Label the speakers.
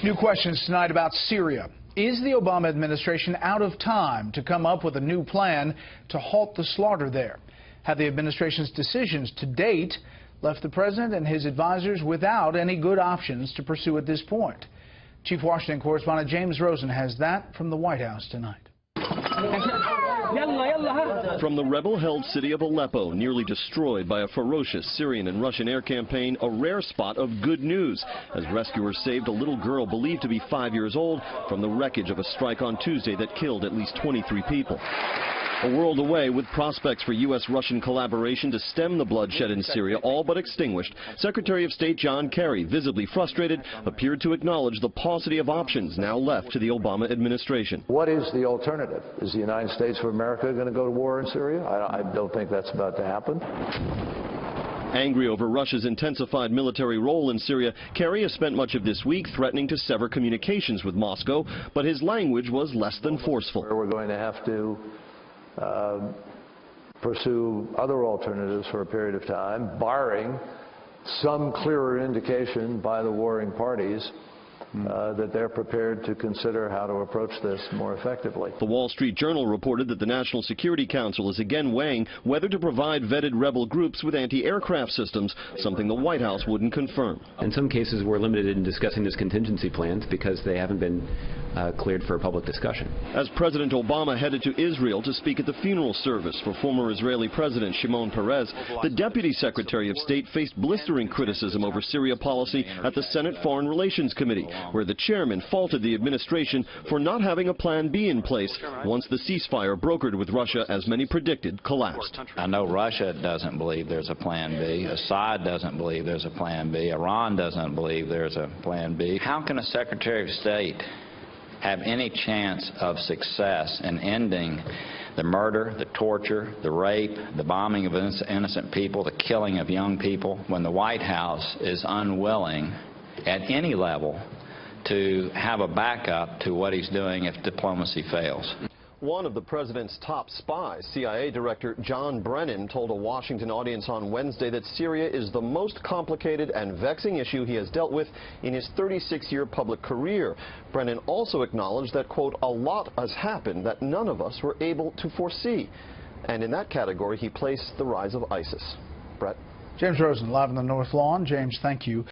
Speaker 1: New questions tonight about Syria. Is the Obama administration out of time to come up with a new plan to halt the slaughter there? Have the administration's decisions to date left the president and his advisors without any good options to pursue at this point? Chief Washington correspondent James Rosen has that from the White House tonight.
Speaker 2: From the rebel-held city of Aleppo, nearly destroyed by a ferocious Syrian and Russian air campaign, a rare spot of good news, as rescuers saved a little girl believed to be 5 years old from the wreckage of a strike on Tuesday that killed at least 23 people. A world away, with prospects for U.S.-Russian collaboration to stem the bloodshed in Syria all but extinguished, Secretary of State John Kerry, visibly frustrated, appeared to acknowledge the paucity of options now left to the Obama administration.
Speaker 3: What is the alternative? Is the United States of America going to go to war in Syria? I don't think that's about to happen.
Speaker 2: Angry over Russia's intensified military role in Syria, Kerry has spent much of this week threatening to sever communications with Moscow, but his language was less than forceful.
Speaker 3: We're going to have to pursue other alternatives for a period of time, barring some clearer indication by the warring parties that they're prepared to consider how to approach this more effectively.
Speaker 2: The Wall Street Journal reported that the National Security Council is again weighing whether to provide vetted rebel groups with anti-aircraft systems, something the White House wouldn't confirm.
Speaker 4: In some cases, we're limited in discussing those contingency plans because they haven't been cleared for a public discussion.
Speaker 2: As President Obama headed to Israel to speak at the funeral service for former Israeli President Shimon Peres, the Deputy Secretary of State faced blistering criticism over Syria policy at the Senate Foreign Relations Committee, where the chairman faulted the administration for not having a Plan B in place once the ceasefire brokered with Russia, as many predicted, collapsed.
Speaker 5: I know Russia doesn't believe there's a Plan B. Assad doesn't believe there's a Plan B. Iran doesn't believe there's a Plan B. How can a Secretary of State have any chance of success in ending the murder, the torture, the rape, the bombing of innocent people, the killing of young people, when the White House is unwilling at any level to have a backup to what he's doing if diplomacy fails?
Speaker 2: One of the president's top spies, CIA Director John Brennan, told a Washington audience on Wednesday that Syria is the most complicated and vexing issue he has dealt with in his 36-year public career. Brennan also acknowledged that, quote, a lot has happened that none of us were able to foresee. And in that category, he placed the rise of ISIS. Brett?
Speaker 1: James Rosen, live on the North Lawn. James, thank you.